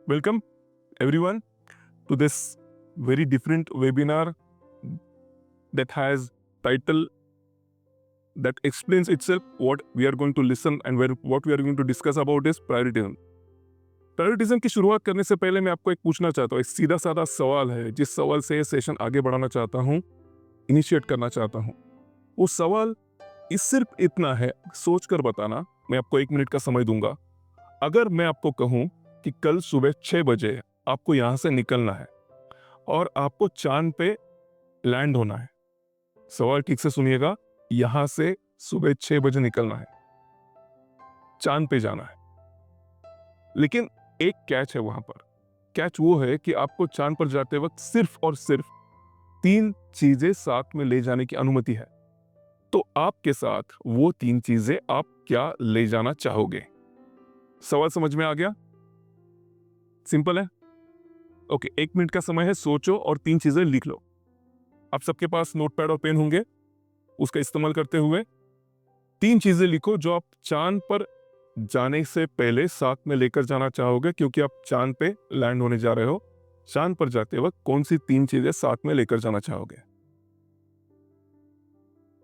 Welcome everyone to this very different webinar that has title that explains itself. What we are going to listen and what we are going to discuss about is prioritism. प्रायोरिटिज्म की शुरुआत करने से पहले मैं आपको एक पूछना चाहता हूँ, एक सीधा साधा सवाल है जिस सवाल से ये सेशन आगे बढ़ाना चाहता हूँ, इनिशिएट करना चाहता हूँ। वो सवाल सिर्फ इतना है, सोच कर बताना। मैं आपको 1 मिनट का समय दूंगा। अगर मैं आपको कहूँ कि कल सुबह 6 बजे आपको यहाँ से निकलना है और आपको चांद पे लैंड होना है, सवाल ठीक से सुनिएगा, यहाँ से सुबह 6 बजे निकलना है, चांद पे जाना है। लेकिन एक कैच है वहां पर। कैच वो है कि आपको चांद पर जाते वक्त सिर्फ और सिर्फ 3 चीजें साथ में ले जाने की अनुमति है। तो आपके साथ वो 3 चीजें आप क्या ले जाना चाहोगे? सवाल समझ में आ गया? सिंपल है। ओके, 1 मिनट का समय है, सोचो और 3 चीजें लिख लो। आप सबके पास नोटपैड और पेन होंगे, उसका इस्तेमाल करते हुए 3 चीजें लिखो जो आप चांद पर जाने से पहले साथ में लेकर जाना चाहोगे, क्योंकि आप चांद पे लैंड होने जा रहे हो। चांद पर जाते वक्त कौन सी 3 चीजें साथ में लेकर जाना चाहोगे?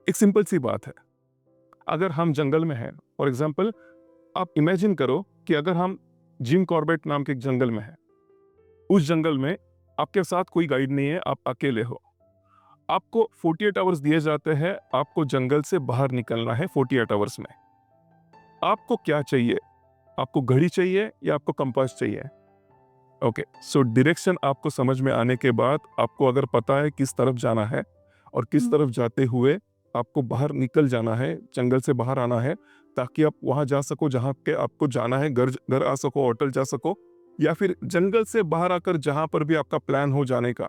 एक सिंपल सी बात है। अगर हम जंगल में हैं, फॉर एग्जाम्पल आप इमेजिन करो कि अगर हम जिम कॉर्बेट नाम के एक जंगल में हैं, उस जंगल में आपके साथ कोई गाइड नहीं है, आप अकेले हो। आपको 48 आवर्स दिए जाते हैं, आपको जंगल से बाहर निकलना है 48 आवर्स में। आपको क्या चाहिए? आपको घड़ी चाहिए या आपको कंपास चाहिए? ओके, सो डायरेक्शन आपको समझ में आने के बाद आपको अगर पता है किस तरफ जाना है और किस तरफ जाते हुए आपको बाहर निकल जाना है, जंगल से बाहर आना है, ताकि आप वहां जा सको जहां के आपको जाना है, घर आ सको, होटल जा सको, या फिर जंगल से बाहर आकर जहां पर भी आपका प्लान हो जाने का,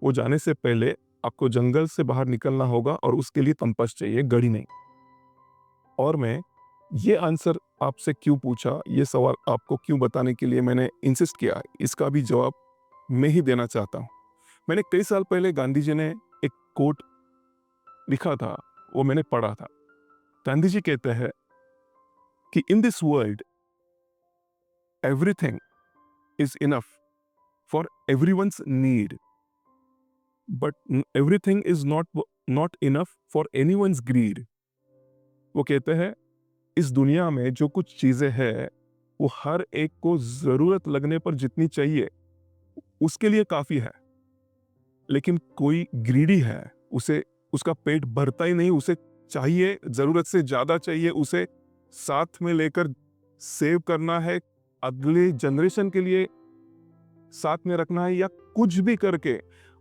वो जाने से पहले आपको जंगल से बाहर निकलना होगा और उसके लिए कंपास चाहिए, घड़ी नहीं। और मैं ये आंसर आपसे क्यों पूछा, ये सवाल आपको क्यों बताने के लिए मैंने इंसिस्ट किया, इसका भी जवाब मैं ही देना चाहता हूँ। मैंने कई साल पहले गांधी जी ने एक कोट लिखा था, वो मैंने पढ़ा था। गांधी जी कहते हैं कि in this world everything is enough for everyone's need, but everything is not enough for anyone's greed. वो कहते हैं इस दुनिया में जो कुछ चीजें हैं वो हर एक को जरूरत लगने पर जितनी चाहिए उसके लिए काफी है, लेकिन कोई ग्रीडी है, उसे उसका पेट भरता ही नहीं, उसे चाहिए, जरूरत से ज्यादा चाहिए, उसे साथ में लेकर सेव करना है, अगले जनरेशन के लिए साथ में रखना है, या कुछ भी करके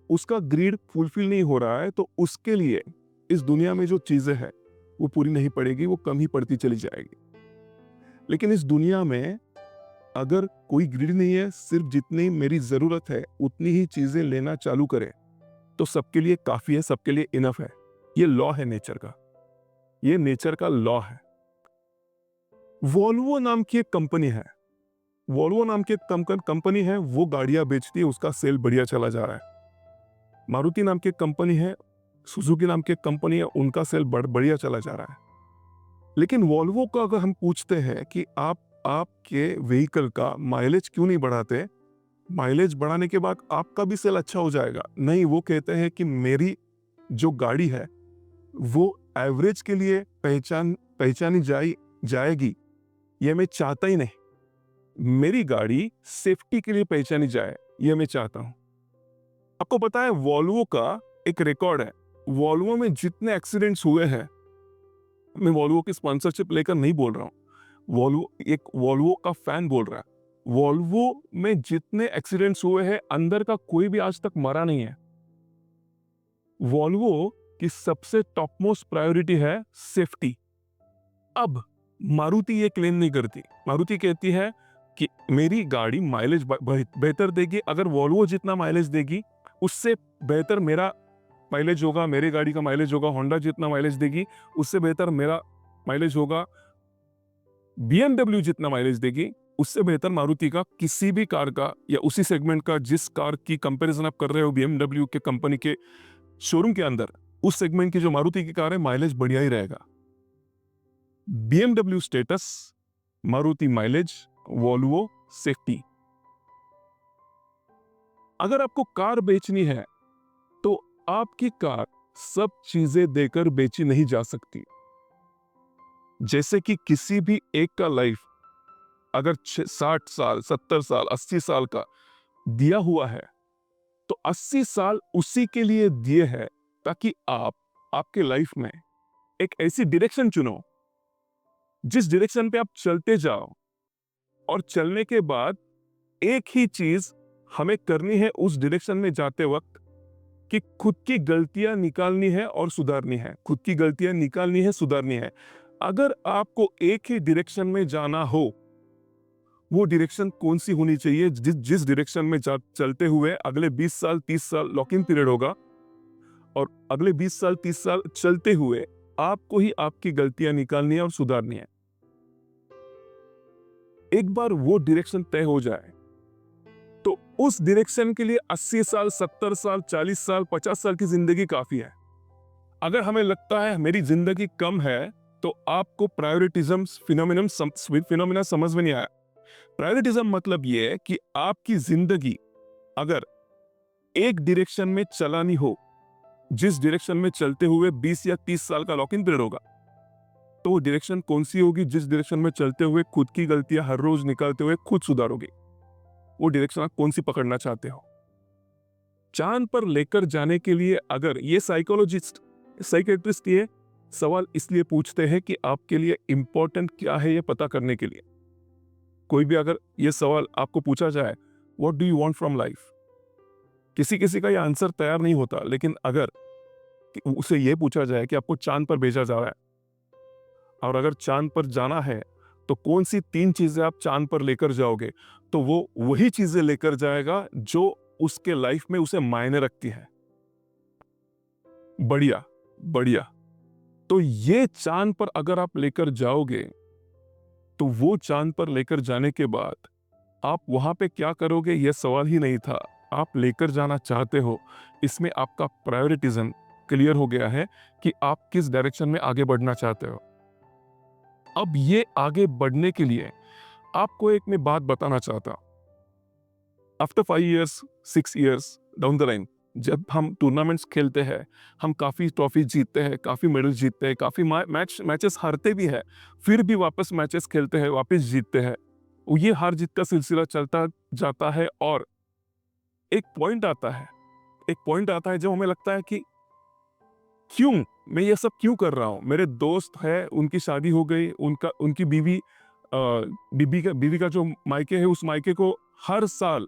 उसका ग्रीड फुलफिल नहीं हो रहा है, तो उसके लिए इस दुनिया में जो चीजें हैं वो पूरी नहीं पड़ेगी, वो कम ही पड़ती चली जाएगी। लेकिन इस दुनिया में अगर कोई ग्रीड नहीं है, सिर्फ जितनी मेरी जरूरत है उतनी ही चीजें लेना चालू करे, तो सबके लिए काफी है, सबके लिए इनफ है। ये लॉ है नेचर का, ये नेचर का लॉ है। वॉल्वो नाम की एक कंपनी है, वॉल्वो नाम की एक कंपनी है, वो गाड़ियां बेचती है, उसका सेल बढ़िया चला जा रहा है। मारुति नाम की एक कंपनी है, सुजुकी नाम की एक कंपनी है, उनका सेल बढ़िया चला जा रहा है। लेकिन वॉल्वो को अगर हम पूछते हैं कि आप आपके व्हीकल का माइलेज क्यों नहीं बढ़ाते, माइलेज बढ़ाने के बाद आपका भी सेल अच्छा हो जाएगा, नहीं, वो कहते हैं कि मेरी जो गाड़ी है वो एवरेज के लिए पहचानी जाएगी, ये मैं चाहता ही नहीं। मेरी गाड़ी सेफ्टी के लिए पहचानी जाए, ये मैं चाहता हूं। आपको पता है वॉल्वो का एक रिकॉर्ड है, वॉल्वो में जितने एक्सीडेंट्स हुए हैं, मैं वॉल्वो की स्पॉन्सरशिप लेकर नहीं बोल रहा हूं, वॉल्वो का फैन बोल रहा है, वॉल्वो में जितने एक्सीडेंट्स हुए हैं अंदर का कोई भी आज तक मरा नहीं है। वॉल्वो की सबसे टॉप मोस्ट प्रायोरिटी है सेफ्टी। अब मारुति ये क्लेम नहीं करती, मारुति कहती है कि मेरी गाड़ी माइलेज बेहतर देगी, अगर वॉल्वो जितना माइलेज देगी उससे बेहतर मेरा माइलेज होगा, मेरी गाड़ी का माइलेज होगा। होंडा जितना माइलेज देगी उससे बेहतर मेरा माइलेज होगा। BMW जितना माइलेज देगी उससे बेहतर मारुति का किसी भी कार का, या उसी सेगमेंट का जिस कार की कंपैरिजन आप कर रहे हो BMW के कंपनी के शोरूम के अंदर, उस सेगमेंट की जो मारुति की कार है माइलेज बढ़िया ही रहेगा। BMW status, Maruti mileage, Volvo safety. अगर आपको कार बेचनी है तो आपकी कार सब चीजें देकर बेची नहीं जा सकती। जैसे कि किसी भी एक का लाइफ अगर 60 साल, 70 साल, 80 साल का दिया हुआ है तो 80 साल उसी के लिए दिए हैं ताकि आप आपके लाइफ में एक ऐसी डायरेक्शन चुनो जिस डायरेक्शन पे आप चलते जाओ, और चलने के बाद एक ही चीज हमें करनी है उस डायरेक्शन में जाते वक्त कि खुद की गलतियां निकालनी है और सुधारनी है। खुद की गलतियां निकालनी है, सुधारनी है। अगर आपको एक ही डायरेक्शन में जाना हो, वो डायरेक्शन कौन सी होनी चाहिए? जिस डायरेक्शन में चलते हुए अगले 20 साल 30 साल लॉक इन पीरियड होगा, और अगले 20 साल 30 साल चलते हुए आपको ही आपकी गलतियां निकालनी है और सुधारनी है। एक बार वो डायरेक्शन तय हो जाए तो उस डायरेक्शन के लिए 80 साल, 70 साल, 40 साल, 50 साल की जिंदगी काफी है। अगर हमें लगता है मेरी जिंदगी कम है तो आपको प्रायोरिटिज्म फिनोमिना समझ में नहीं आया। प्रायोरिटिज्म मतलब ये है कि आपकी जिंदगी अगर एक डायरेक्शन में चलानी हो, जिस डायरेक्शन में चलते हुए 20 या 30 साल का लॉक इन पीरियड होगा, तो वो डायरेक्शन कौन सी होगी? जिस डायरेक्शन में चलते हुए खुद की गलतियां हर रोज निकालते हुए खुद सुधारोगे। वो डायरेक्शन आप कौन सी पकड़ना चाहते हो? चांद पर लेकर जाने के लिए अगर ये साइकेट्रिस्ट ये सवाल इसलिए पूछते हैं कि आपके लिए इंपॉर्टेंट क्या है ये पता करने के लिए। कोई भी अगर ये सवाल आपको पूछा जाए, what do you want from life, किसी किसी का ये आंसर तैयार नहीं होता। लेकिन अगर उसे ये पूछा जाए कि आपको चांद पर भेजा जा रहा है, और अगर चांद पर जाना है तो कौन सी 3 चीजें आप चांद पर लेकर जाओगे, तो वो वही चीजें लेकर जाएगा जो उसके लाइफ में उसे मायने रखती है। बढ़िया बढ़िया। तो ये चांद पर अगर आप लेकर जाओगे तो वो चांद पर लेकर जाने के बाद आप वहां पे क्या करोगे, यह सवाल ही नहीं था। आप लेकर जाना चाहते हो, इसमें आपका प्रायोरिटिज्म क्लियर हो गया है कि आप किस डायरेक्शन में आगे बढ़ना चाहते हो। अब ये आगे बढ़ने के लिए आपको एक मैं बात बताना चाहता हूं। After 5 years 6 years down the line, जब हम टूर्नामेंट्स खेलते हैं, हम काफ़ी ट्रॉफी जीतते हैं, काफ़ी मेडल जीतते हैं, काफ़ी मैचेस हारते भी हैं, फिर भी वापस मैचेस खेलते हैं, वापस जीतते हैं। ये हार जीत का सिलसिला चलता जाता है, और एक पॉइंट आता है, जब हमें लगता है कि क्यों मैं ये सब क्यों कर रहा हूँ? मेरे दोस्त है, उनकी शादी हो गई, उनकी बीवी का जो मायके है, उस मायके को हर साल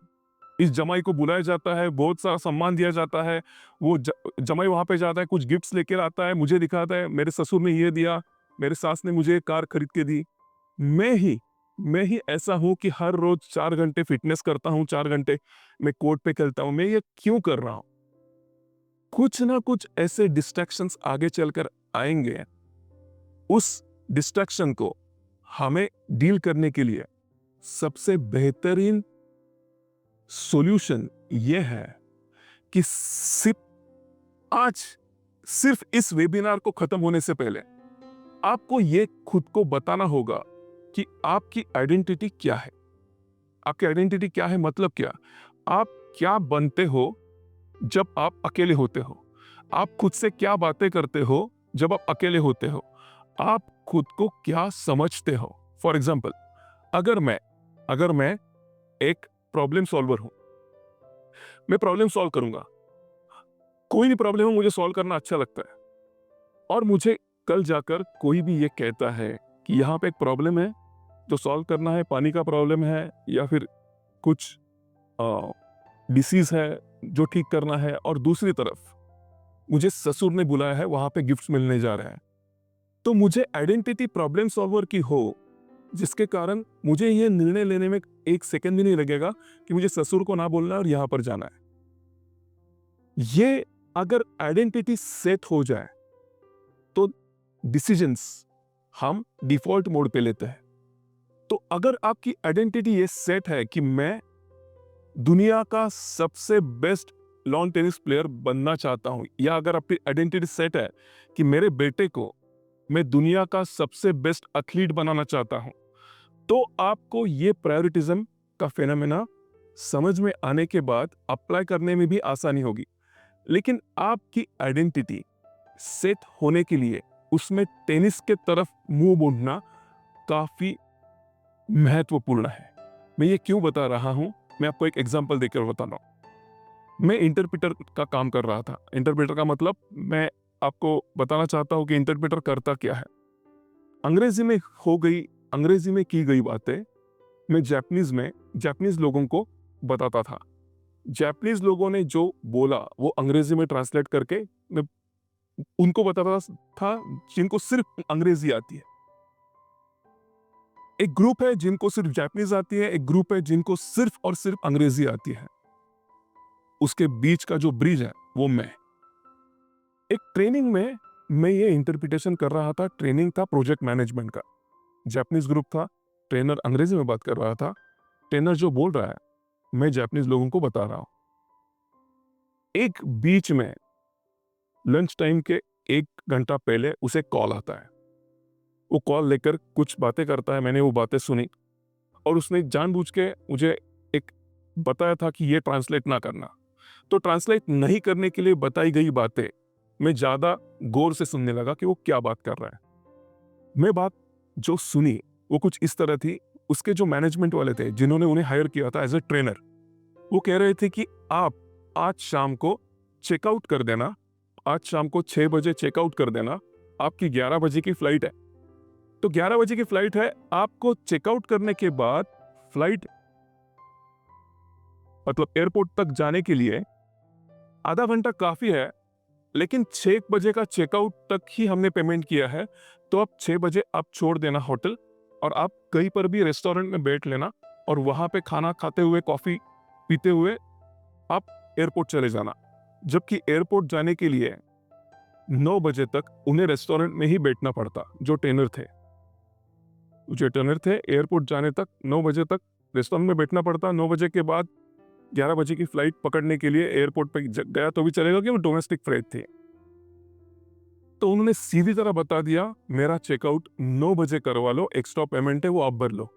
इस जमाई को बुलाया जाता है, बहुत सारा सम्मान दिया जाता है। वो जमाई वहां पे जाता है, कुछ गिफ्ट्स लेकर आता है, मुझे दिखाता है, मेरे ससुर ने ये दिया, मेरे सास ने मुझे कार खरीद के दी। मैं ही ऐसा हूं कि हर रोज 4 घंटे फिटनेस करता हूं, 4 घंटे मैं कोर्ट पे खेलता हूं। मैं ये क्यों कर रहा हूं? कुछ ना कुछ ऐसे डिस्ट्रैक्शंस आगे चलकर आएंगे। उस डिस्ट्रैक्शन को हमें डील करने के लिए सबसे बेहतरीन सॉल्यूशन ये है कि सिर्फ इस वेबिनार को खत्म होने से पहले आपको ये खुद को बताना होगा कि आपकी आइडेंटिटी क्या है। आपकी आइडेंटिटी क्या है मतलब क्या? आप क्या बनते हो जब आप अकेले होते हो? आप खुद से क्या बातें करते हो जब आप अकेले होते हो? आप खुद को क्या समझते हो? फॉर एग्जाम्पल, अगर मैं एक प्रॉब्लम सॉल्वर हूं, मैं प्रॉब्लम सॉल्व करूंगा। कोई भी प्रॉब्लम हो, मुझे सॉल्व करना अच्छा लगता है। और मुझे कल जाकर कोई भी ये कहता है कि यहाँ पे एक प्रॉब्लम है जो सॉल्व करना है, पानी का प्रॉब्लम है या फिर कुछ डिसीज है जो ठीक करना है, और दूसरी तरफ मुझे ससुर ने बुलाया है, वहां पे गिफ्ट्स मिलने जा रहे हैं, तो मुझे आइडेंटिटी प्रॉब्लम सॉल्वर की हो, जिसके कारण मुझे ये निर्णय लेने में 1 सेकंड भी नहीं लगेगा कि मुझे ससुर को ना बोलना है और यहां पर जाना है। ये अगर आइडेंटिटी सेट हो जाए तो डिसीजंस हम डिफॉल्ट मोड पे लेते हैं। तो अगर आपकी आइडेंटिटी ये सेट है कि मैं दुनिया का सबसे बेस्ट लॉन टेनिस प्लेयर बनना चाहता हूं, या अगर आपकी आइडेंटिटी सेट है कि मेरे बेटे को मैं दुनिया का सबसे बेस्ट एथलीट बनाना चाहता हूं, तो आपको ये प्रायोरिटिज्म का फेनोमेना समझ में आने के बाद अप्लाई करने में भी आसानी होगी। लेकिन आपकी आइडेंटिटी सेट होने के लिए उसमें टेनिस के तरफ मुंह मोड़ना काफी महत्वपूर्ण है। मैं ये क्यों बता रहा हूं, मैं आपको एक एग्जांपल देकर बता रहा हूं। मैं इंटरप्रेटर का काम कर रहा था। इंटरप्रेटर का मतलब मैं आपको बताना चाहता हूं कि इंटरप्रेटर करता क्या है। अंग्रेजी में की गई बातें मैं जापानीज लोगों को बताता था। जापानीज लोगों ने जो बोला वो अंग्रेजी में ट्रांसलेट करके मैं उनको बताता था, जिनको सिर्फ अंग्रेजी आती है। एक ग्रुप है जिनको सिर्फ जापानीज आती है, एक ग्रुप है जिनको सिर्फ और सिर्फ अंग्रेजी आती है। उसके बीच का जो ब्रिज है वो मैं। एक ट्रेनिंग में मैं ये इंटरप्रिटेशन कर रहा था। ट्रेनिंग था प्रोजेक्ट मैनेजमेंट का। जापानीज ग्रुप था, ट्रेनर अंग्रेजी में बात कर रहा था। ट्रेनर जो बोल रहा है मैं जापानीज लोगों को बता रहा हूं। एक बीच में लंच टाइम के 1 घंटा पहले उसे कॉल आता है। वो कॉल लेकर कुछ बातें करता है। मैंने वो बातें सुनी और उसने जानबूझ के मुझे एक बताया था कि ये ट्रांसलेट ना करना। तो ट्रांसलेट नहीं करने के लिए बताई गई बातें मैं ज्यादा गौर से सुनने लगा कि वो क्या बात कर रहा है। मैं बात जो सुनी वो कुछ इस तरह थी। उसके जो मैनेजमेंट वाले थे जिन्होंने उन्हें हायर किया था एज ए ट्रेनर, वो कह रहे थे कि आप आज शाम को चेकआउट कर देना, आज शाम को 6 बजे चेकआउट कर देना। आपकी 11 बजे की फ्लाइट है। तो 11 बजे की फ्लाइट है, आपको चेकआउट करने के बाद फ्लाइट मतलब एयरपोर्ट तक जाने के लिए आधा घंटा काफी है। लेकिन 6 बजे का चेकआउट तक ही हमने पेमेंट किया है। तो आप 6 बजे आप छोड़ देना होटल और आप कहीं पर भी रेस्टोरेंट में बैठ लेना और वहां पे खाना खाते हुए, कॉफी पीते हुए आप एयरपोर्ट चले जाना। जबकि एयरपोर्ट जाने के लिए 9 बजे तक उन्हें रेस्टोरेंट में ही बैठना पड़ता। जो ट्रेनर थे एयरपोर्ट जाने तक 9 बजे तक रेस्टोरेंट में बैठना पड़ता। 9 बजे के बाद 11 बजे की फ्लाइट पकड़ने के लिए एयरपोर्ट पे गया तो भी चलेगा कि वो डोमेस्टिक फ्लाइट थी। तो उन्होंने सीधी तरह बता दिया मेरा चेकआउट 9 बजे करवा लो, एक्स्ट्रा पेमेंट है वो आप भर लो।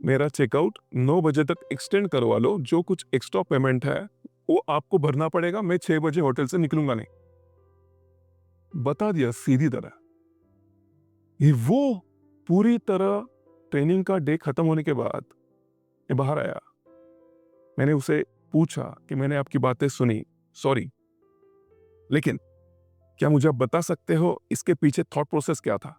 मेरा चेकआउट 9 बजे तक एक्सटेंड करवा लो, जो कुछ एक्स्ट्रा पेमेंट है वो आपको भरना पड़ेगा। मैं 6 बजे होटल से निकलूंगा नहीं। बता दिया सीधी तरह। वो पूरी तरह ट्रेनिंग का डे खत्म होने के बाद मैं बाहर आया। मैंने उसे पूछा कि मैंने आपकी बातें सुनी, सॉरी, लेकिन क्या मुझे आप बता सकते हो इसके पीछे थॉट प्रोसेस क्या था?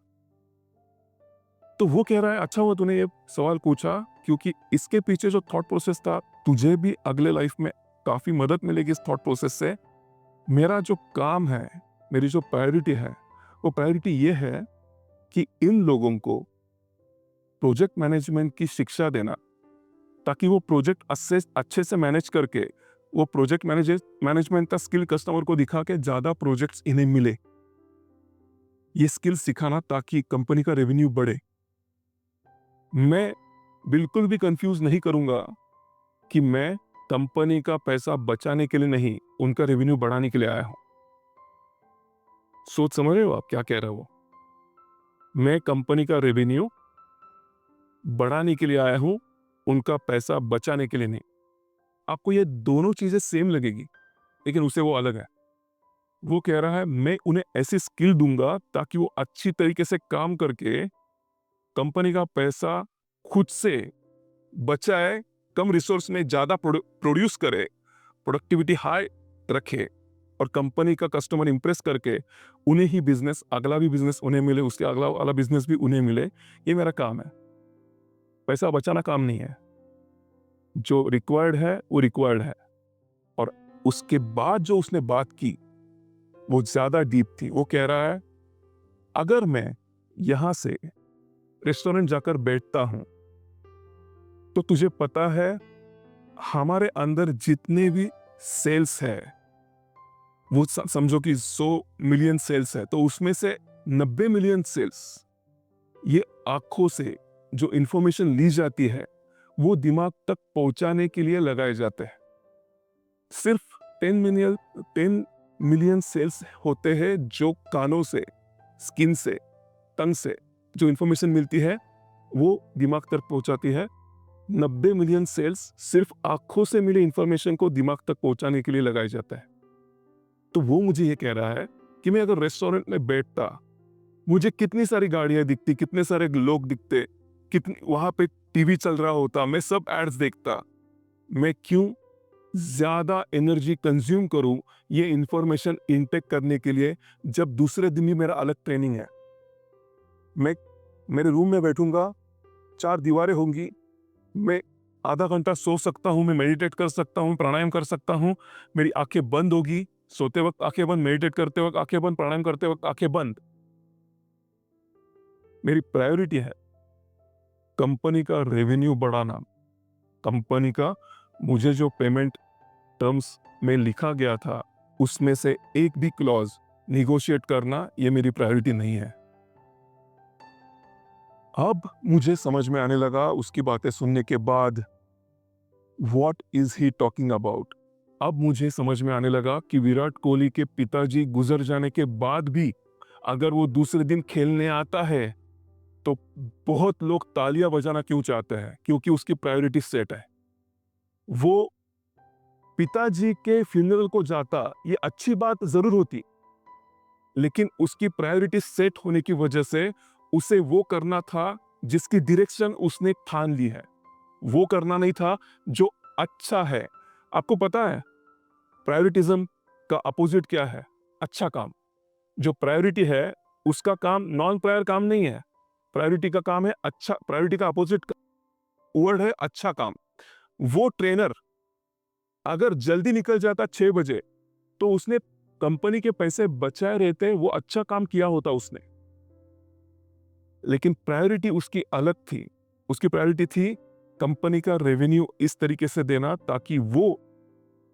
तो वो कह रहा है अच्छा हुआ तूने ये सवाल पूछा, क्योंकि इसके पीछे जो थॉट प्रोसेस था तुझे भी अगले लाइफ में काफी मदद मिलेगी इस थॉट प्रोसेस से। मेरा जो काम है, मेरी जो प्रायोरिटी है, वो प्रायोरिटी ये है कि इन लोगों को प्रोजेक्ट मैनेजमेंट की शिक्षा देना, ताकि वो प्रोजेक्ट अच्छे से मैनेज करके वो प्रोजेक्ट मैनेजमेंट का स्किल कस्टमर को दिखा के ज्यादा प्रोजेक्ट्स इन्हें मिले। ये स्किल सिखाना ताकि कंपनी का रेवेन्यू बढ़े। मैं बिल्कुल भी कंफ्यूज नहीं करूंगा कि मैं कंपनी का पैसा बचाने के लिए नहीं, उनका रेवेन्यू बढ़ाने के लिए आया हूं। सोच समझ रहे हो आप क्या कह रहे हो? मैं कंपनी का रेवेन्यू बढ़ाने के लिए आया हूं, उनका पैसा बचाने के लिए नहीं। आपको ये दोनों चीजें सेम लगेगी, लेकिन उसे वो अलग है। वो कह रहा है मैं उन्हें ऐसी स्किल दूंगा ताकि वो अच्छी तरीके से काम करके कंपनी का पैसा खुद से बचाए, कम रिसोर्स में ज्यादा प्रोड्यूस करे, प्रोडक्टिविटी हाई रखे और कंपनी का कस्टमर इंप्रेस करके उन्हें ही बिजनेस, अगला भी बिजनेस उन्हें मिले, उसके अगला वाला बिजनेस भी उन्हें मिले। ये मेरा काम है। पैसा बचाना काम नहीं है। जो रिक्वायर्ड है वो रिक्वायर्ड है। और उसके बाद जो उसने बात की वो ज्यादा डीप थी। वो कह रहा है अगर मैं यहां से रेस्टोरेंट जाकर बैठता हूं तो तुझे पता है हमारे अंदर जितने भी सेल्स है, वो समझो कि 100 मिलियन सेल्स है, तो उसमें से 90 मिलियन सेल्स ये आंखों से जो इंफॉर्मेशन ली जाती है वो दिमाग तक पहुंचाने के लिए लगाए जाते हैं। सिर्फ 10 मिलियन सेल्स होते हैं जो कानों से, स्किन से, टंग से जो इंफॉर्मेशन मिलती है वो दिमाग तक पहुंचाती है। 90 मिलियन सेल्स सिर्फ आंखों से मिले इंफॉर्मेशन को दिमाग तक पहुंचाने के लिए लगाया जाता है। तो वो मुझे ये कह रहा है कि मैं अगर रेस्टोरेंट में बैठता, मुझे कितनी सारी गाड़ियां दिखती, कितने सारे लोग दिखते, कितनी वहां पे टीवी चल रहा होता, मैं सब एड्स देखता, मैं क्यों ज्यादा एनर्जी कंज्यूम करूं ये इंफॉर्मेशन इनटेक करने के लिए, जब दूसरे दिन ही मेरा अलग ट्रेनिंग है। मैं मेरे रूम में बैठूंगा, 4 दीवारें होंगी, मैं आधा घंटा सो सकता हूं, मैं मेडिटेट कर सकता हूं, प्राणायाम कर सकता हूं, मेरी आंखें बंद होगी, सोते वक्त आंखें बंद, मेडिटेट करते वक्त आंखें बंद, प्राणायाम करते वक्त आंखें बंद। मेरी प्रायोरिटी है कंपनी का रेवेन्यू बढ़ाना, कंपनी का मुझे जो पेमेंट टर्म्स में लिखा गया था उसमें से एक भी क्लॉज निगोशिएट करना, ये मेरी प्रायोरिटी नहीं है। अब मुझे समझ में आने लगा उसकी बातें सुनने के बाद, what is he talking about. अब मुझे समझ में आने लगा कि विराट कोहली के पिताजी गुजर जाने के बाद भी अगर वो दूसरे दिन खेलने आता है तो बहुत लोग तालियां बजाना क्यों चाहते हैं, क्योंकि उसकी प्रायोरिटी सेट है। वो पिताजी के फ्यूनरल को जाता, ये अच्छी बात जरूर होती, लेकिन उसकी प्रायोरिटी सेट होने की वजह से उसे वो करना था जिसकी डायरेक्शन उसने ठान ली है, वो करना नहीं था जो अच्छा है। आपको पता है प्रायोरिटिज्म का अपोजिट क्या है? अच्छा काम। जो प्रायोरिटी है उसका काम नॉन प्रायर काम नहीं है, प्रायोरिटी का काम है अच्छा, प्रायोरिटी का अपोजिट वर्ड है अच्छा काम। वो ट्रेनर अगर जल्दी निकल जाता 6 बजे तो उसने कंपनी के पैसे बचाए रहते, वो अच्छा काम किया होता उसने। लेकिन प्रायोरिटी उसकी अलग थी, उसकी प्रायोरिटी थी कंपनी का रेवेन्यू इस तरीके से देना ताकि वो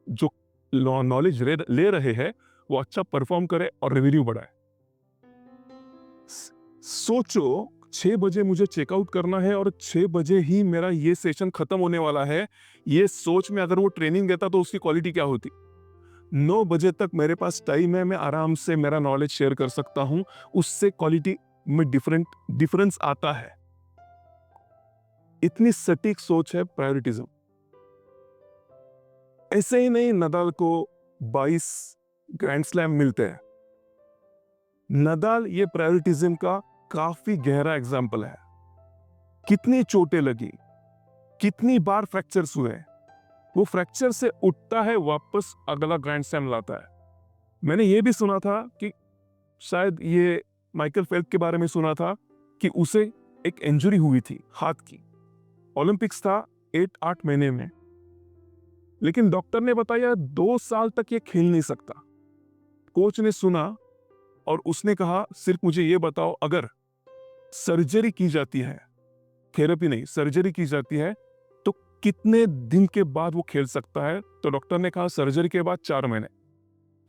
जो नॉलेज ले रहे हैं वो अच्छा परफॉर्म करे और रेवेन्यू बढ़ाए। सोचो 6 बजे मुझे चेकआउट करना है और 6 बजे ही मेरा ये सेशन खत्म होने वाला है। ये सोच में अगर वो ट्रेनिंग देता तो उसकी क्वालिटी क्या होती? 9 बजे तक मेरे पास टाइम है, मैं आराम से मेरा नॉलेज शेयर कर सकता हूं, उससे क्वालिटी में डिफरेंस आता है। इतनी सटीक सोच है प्रायोरिटिज्म। ऐसे ही नहीं नदाल को 22 ग्रैंड स्लैम मिलते हैं। नदाल ये प्रायोरिटिज्म का काफी गहरा एग्जाम्पल है। कितनी चोटें लगी, कितनी बार फ्रैक्चर्स हुए, वो फ्रैक्चर से उठता है, वापस अगला ग्रैंड स्लैम लाता है। मैंने ये भी सुना था कि शायद ये माइकल फेल्प्स के बारे में सुना था कि उसे एक इंजरी हुई थी हाथ की, ओलंपिक्स था 8 महीने में, लेकिन डॉक्टर ने बताया 2 साल तक ये खेल नहीं सकता। कोच ने सुना और उसने कहा सिर्फ मुझे ये बताओ, अगर सर्जरी की जाती है, थेरेपी नहीं सर्जरी की जाती है, तो कितने दिन के बाद वो खेल सकता है? तो डॉक्टर ने कहा सर्जरी के बाद 4 महीने।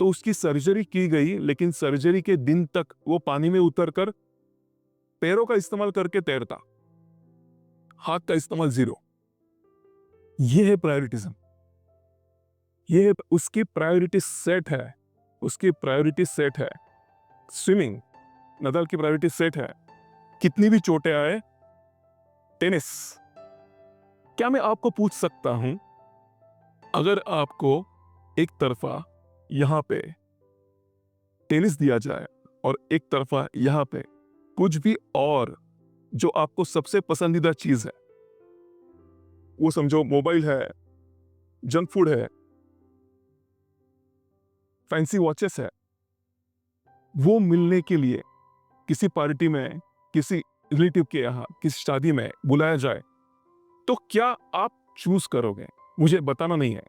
तो उसकी सर्जरी की गई, लेकिन सर्जरी के दिन तक वो पानी में उतरकर पैरों का इस्तेमाल करके तैरता, हाथ का इस्तेमाल जीरो। ये है प्रायोरिटिज्म, ये उसकी प्रायोरिटी सेट है, उसकी प्रायोरिटी सेट है। स्विमिंग, नदाल की प्रायोरिटी सेट है, कितनी भी चोटें आए। टेनिस, क्या मैं आपको पूछ सकता हूं, अगर आपको एक तरफा यहां पे टेनिस दिया जाए और एक तरफा यहां पे कुछ भी और जो आपको सबसे पसंदीदा चीज है, वो समझो मोबाइल है, जंक फूड है, फैंसी वॉचेस है, वो मिलने के लिए किसी पार्टी में, किसी रिलेटिव के यहाँ, किसी शादी में बुलाया जाए, तो क्या आप चूज करोगे? मुझे बताना नहीं है।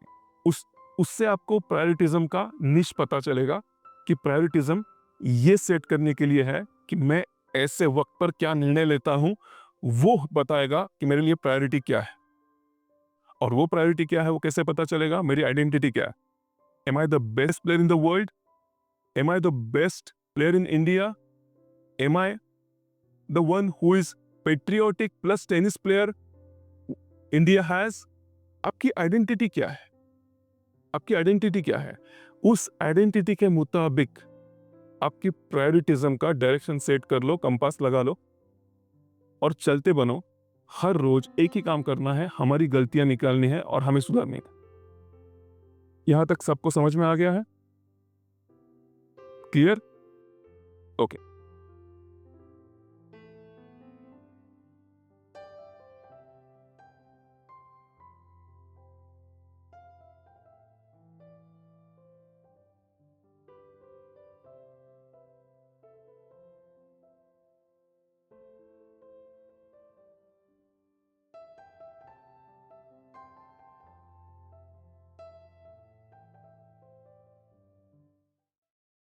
उससे आपको प्रायोरिटिज्म का निश पता चलेगा कि प्रायोरिटिज्म ये सेट करने के लिए है कि मैं ऐसे वक्त पर क्या निर्णय लेता हूं, वो बताएगा कि मेरे लिए प्रायोरिटी क्या है। और वो प्रायोरिटी क्या है वो कैसे पता चलेगा? मेरी आइडेंटिटी क्या है? Am I the best player in the world? Am I the best player in India? Am I the one who is patriotic plus tennis player India has? आपकी आइडेंटिटी क्या है? आपकी आइडेंटिटी क्या है? उस आइडेंटिटी के मुताबिक आपकी प्रायोरिटिज्म का डायरेक्शन सेट कर लो, कंपास लगा लो और चलते बनो। हर रोज एक ही काम करना है, हमारी गलतियां निकालनी है और हमें सुधारनी है। यहाँ तक सबको समझ में आ गया है? क्लियर? ओके।